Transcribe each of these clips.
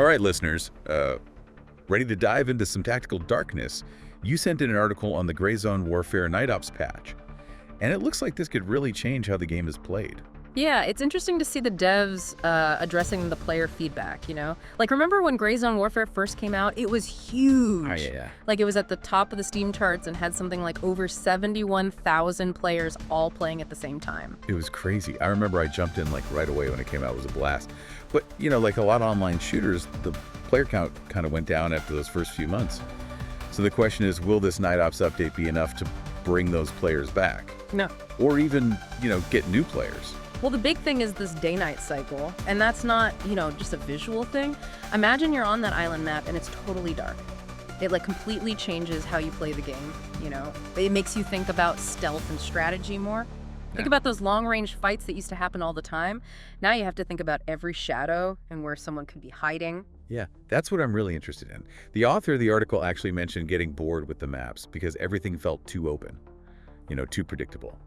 All right, listeners, ready to dive into some tactical darkness? You sent in an article on the Gray Zone Warfare Night Ops patch, and it looks like this could really change how the game is played. Yeah, it's interesting to see the devs addressing the player feedback, you know? Like, remember when Gray Zone Warfare first came out? It was huge. Oh, yeah. Like, it was at the top of the Steam charts and had something like over 71,000 players all playing at the same time. It was crazy. I remember I jumped in like right away when it came out. It was a blast. But, you know, like a lot of online shooters, the player count kind of went down after those first few months. So the question is, will this Night Ops update be enough to bring those players back? No. Or even, get new players? Well, the big thing is this day-night cycle, and that's not, just a visual thing. Imagine you're on that island map and it's totally dark. It completely changes how you play the game, It makes you think about stealth and strategy more. Think about those long-range fights that used to happen all the time. Now you have to think about every shadow and where someone could be hiding. Yeah, that's what I'm really interested in. The author of the article actually mentioned getting bored with the maps because everything felt too open, too predictable.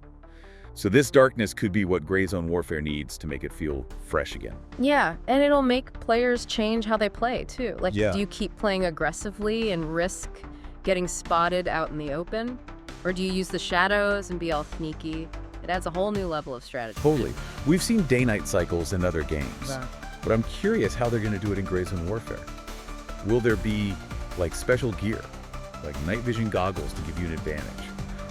So this darkness could be what Gray Zone Warfare needs to make it feel fresh again. Yeah, and it'll make players change how they play, too. Do you keep playing aggressively and risk getting spotted out in the open? Or do you use the shadows and be all sneaky? It adds a whole new level of strategy. Totally. We've seen day-night cycles in other games, Yeah. but I'm curious how they're going to do it in Gray Zone Warfare. Will there be, special gear, like night vision goggles to give you an advantage?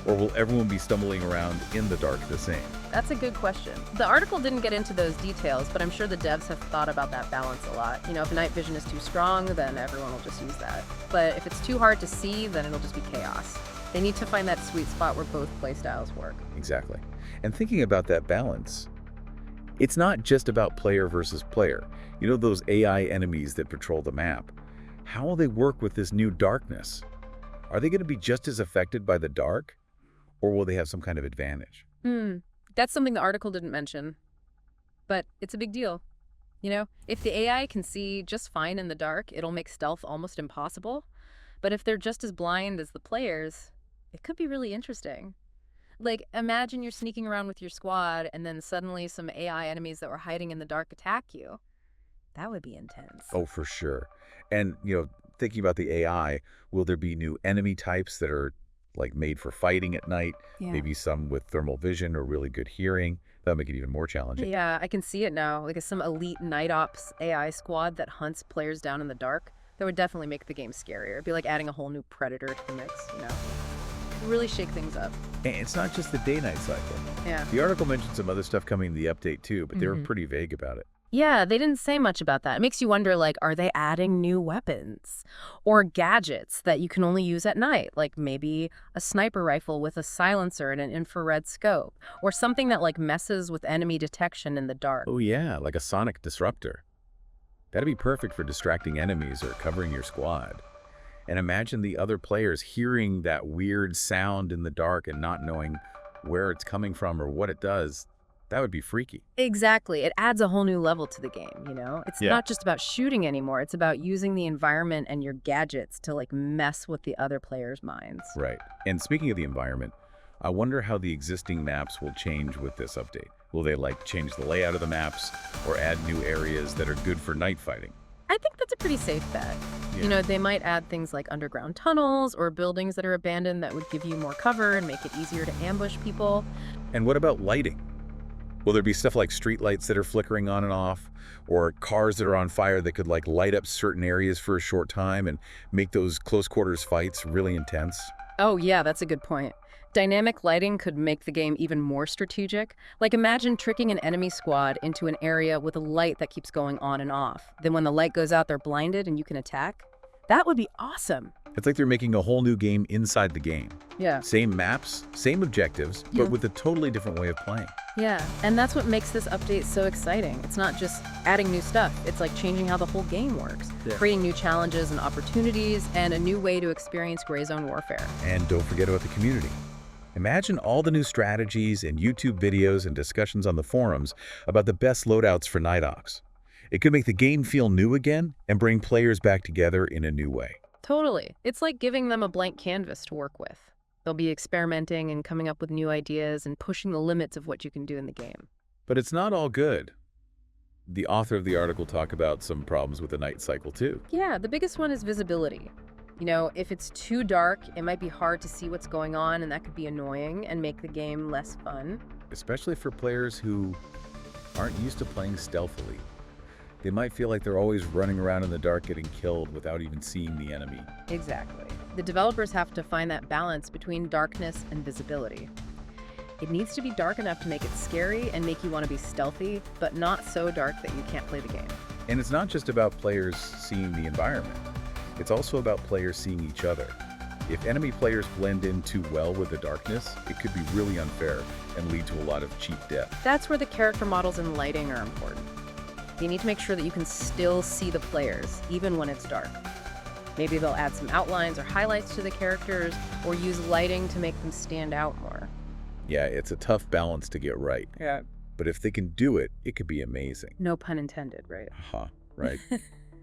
Or will everyone be stumbling around in the dark the same? That's a good question. The article didn't get into those details, but I'm sure the devs have thought about that balance a lot. If night vision is too strong, then everyone will just use that. But if it's too hard to see, then it'll just be chaos. They need to find that sweet spot where both playstyles work. Exactly. And thinking about that balance, it's not just about player versus player. Those AI enemies that patrol the map. How will they work with this new darkness? Are they going to be just as affected by the dark? Or will they have some kind of advantage? That's something the article didn't mention. But it's a big deal. If the AI can see just fine in the dark, it'll make stealth almost impossible. But if they're just as blind as the players, it could be really interesting. Imagine you're sneaking around with your squad and then suddenly some AI enemies that were hiding in the dark attack you. That would be intense. Oh, for sure. And, thinking about the AI, will there be new enemy types that are made for fighting at night? Yeah. Maybe some with thermal vision or really good hearing. That'll make it even more challenging. Yeah, I can see it now. Some elite night ops AI squad that hunts players down in the dark. That would definitely make the game scarier. It'd be like adding a whole new predator to the mix, Really shake things up. And it's not just the day-night cycle. Yeah. The article mentioned some other stuff coming in the update too, but they were pretty vague about it. Yeah, they didn't say much about that. It makes you wonder, are they adding new weapons or gadgets that you can only use at night? Maybe a sniper rifle with a silencer and an infrared scope, or something that messes with enemy detection in the dark. Oh yeah, like a sonic disruptor. That'd be perfect for distracting enemies or covering your squad. And imagine the other players hearing that weird sound in the dark and not knowing where it's coming from or what it does. That would be freaky. Exactly. It adds a whole new level to the game, It's Yeah. not just about shooting anymore. It's about using the environment and your gadgets to mess with the other players' minds. Right. And speaking of the environment, I wonder how the existing maps will change with this update. Will they change the layout of the maps or add new areas that are good for night fighting? I think that's a pretty safe bet. Yeah. They might add things like underground tunnels or buildings that are abandoned that would give you more cover and make it easier to ambush people. And what about lighting? Will there be stuff like street lights that are flickering on and off, or cars that are on fire that could light up certain areas for a short time and make those close quarters fights really intense? Oh yeah, that's a good point. Dynamic lighting could make the game even more strategic. Imagine tricking an enemy squad into an area with a light that keeps going on and off. Then when the light goes out, they're blinded and you can attack. That would be awesome. It's like they're making a whole new game inside the game. Yeah. Same maps, same objectives, Yeah. but with a totally different way of playing. Yeah, and that's what makes this update so exciting. It's not just adding new stuff. It's changing how the whole game works, creating new challenges and opportunities, and a new way to experience Gray Zone Warfare. And don't forget about the community. Imagine all the new strategies and YouTube videos and discussions on the forums about the best loadouts for Night Ops. It could make the game feel new again and bring players back together in a new way. Totally. It's like giving them a blank canvas to work with. They'll be experimenting and coming up with new ideas and pushing the limits of what you can do in the game. But it's not all good. The author of the article talked about some problems with the night cycle too, Yeah, the biggest one is visibility. You know, if it's too dark, it might be hard to see what's going on, and that could be annoying and make the game less fun. especially for players who aren't used to playing stealthily. They might feel like they're always running around in the dark getting killed without even seeing the enemy. Exactly. The developers have to find that balance between darkness and visibility. It needs to be dark enough to make it scary and make you want to be stealthy, but not so dark that you can't play the game. And it's not just about players seeing the environment. It's also about players seeing each other. If enemy players blend in too well with the darkness, it could be really unfair and lead to a lot of cheap death. That's where the character models and lighting are important. You need to make sure that you can still see the players, even when it's dark. Maybe they'll add some outlines or highlights to the characters, or use lighting to make them stand out more. Yeah, it's a tough balance to get right. Yeah. But if they can do it, it could be amazing. No pun intended, right? Right.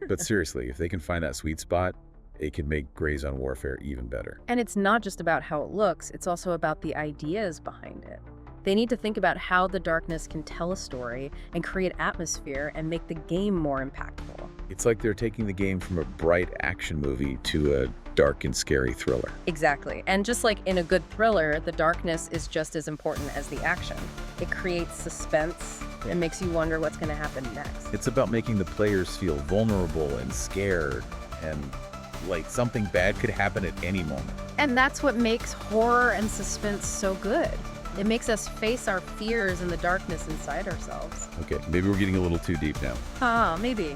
But seriously, if they can find that sweet spot, it can make Gray Zone Warfare even better. And it's not just about how it looks, it's also about the ideas behind it. They need to think about how the darkness can tell a story and create atmosphere and make the game more impactful. It's like they're taking the game from a bright action movie to a dark and scary thriller. Exactly. And just like in a good thriller, the darkness is just as important as the action. It creates suspense and makes you wonder what's going to happen next. It's about making the players feel vulnerable and scared and like something bad could happen at any moment. And that's what makes horror and suspense so good. It makes us face our fears and the darkness inside ourselves. Okay, maybe we're getting a little too deep now. Maybe.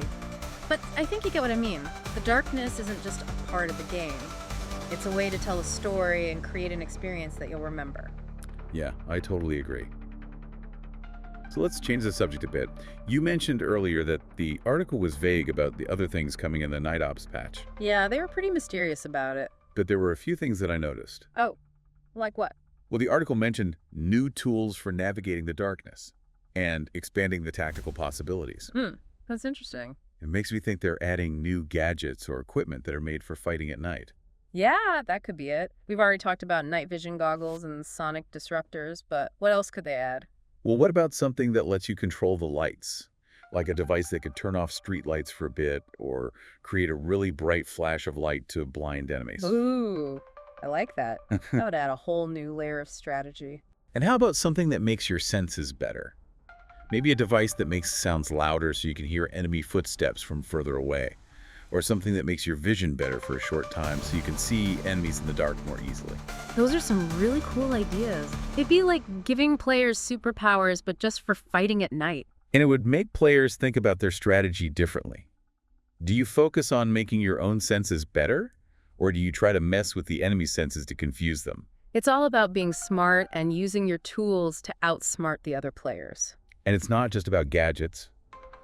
But I think you get what I mean. The darkness isn't just a part of the game. It's a way to tell a story and create an experience that you'll remember. Yeah, I totally agree. So let's change the subject a bit. You mentioned earlier that the article was vague about the other things coming in the Night Ops patch, Yeah, they were pretty mysterious about it. but there were a few things that I noticed. Oh, like what? Well, the article mentioned new tools for navigating the darkness and expanding the tactical possibilities. That's interesting. It makes me think they're adding new gadgets or equipment that are made for fighting at night. Yeah, that could be it. We've already talked about night vision goggles and sonic disruptors, but what else could they add? Well, what about something that lets you control the lights? Like a device that could turn off street lights for a bit or create a really bright flash of light to blind enemies. Ooh, I like that. That would add a whole new layer of strategy. And how about something that makes your senses better? Maybe a device that makes sounds louder so you can hear enemy footsteps from further away. Or something that makes your vision better for a short time so you can see enemies in the dark more easily. Those are some really cool ideas. It'd be like giving players superpowers, but just for fighting at night. And it would make players think about their strategy differently. Do you focus on making your own senses better? Or do you try to mess with the enemy's senses to confuse them? It's all about being smart and using your tools to outsmart the other players. And it's not just about gadgets.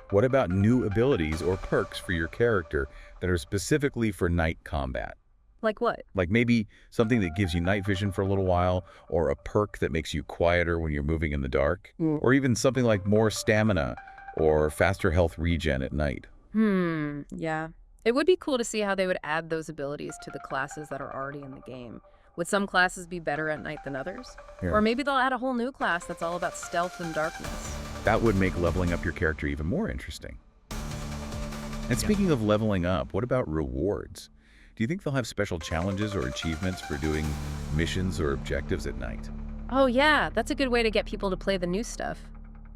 What about new abilities or perks for your character that are specifically for night combat? Like what? Like maybe something that gives you night vision for a little while, or a perk that makes you quieter when you're moving in the dark, or even something like more stamina or faster health regen at night. Yeah. It would be cool to see how they would add those abilities to the classes that are already in the game. Would some classes be better at night than others? Yeah. Or maybe they'll add a whole new class that's all about stealth and darkness. That would make leveling up your character even more interesting. And speaking of leveling up, what about rewards? Do you think they'll have special challenges or achievements for doing missions or objectives at night? Oh yeah, that's a good way to get people to play the new stuff.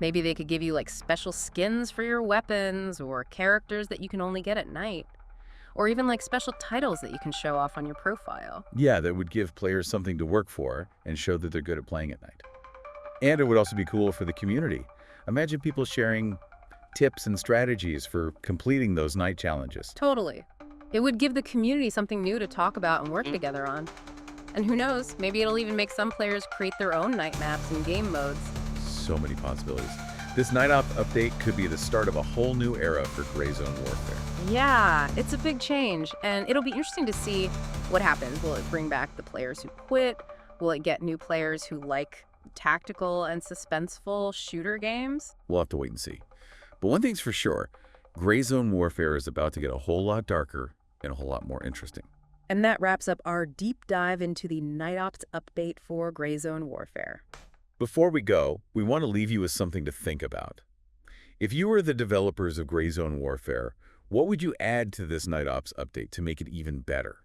Maybe they could give you like special skins for your weapons or characters that you can only get at night. Or even like special titles that you can show off on your profile. Yeah, that would give players something to work for and show that they're good at playing at night. And it would also be cool for the community. Imagine people sharing tips and strategies for completing those night challenges. Totally. It would give the community something new to talk about and work together on. And who knows, maybe it'll even make some players create their own night maps and game modes. So many possibilities. This Night Op update could be the start of a whole new era for Gray Zone Warfare. Yeah, it's a big change, and it'll be interesting to see what happens. Will it bring back the players who quit? Will it get new players who like tactical and suspenseful shooter games? We'll have to wait and see. But one thing's for sure, Gray Zone Warfare is about to get a whole lot darker and a whole lot more interesting. And that wraps up our deep dive into the Night Ops update for Gray Zone Warfare. Before we go, we want to leave you with something to think about. If you were the developers of Gray Zone Warfare, what would you add to this Night Ops update to make it even better?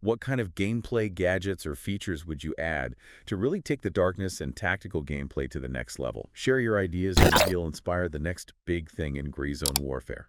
What kind of gameplay gadgets or features would you add to really take the darkness and tactical gameplay to the next level? Share your ideas and maybe you'll inspire the next big thing in Gray Zone Warfare.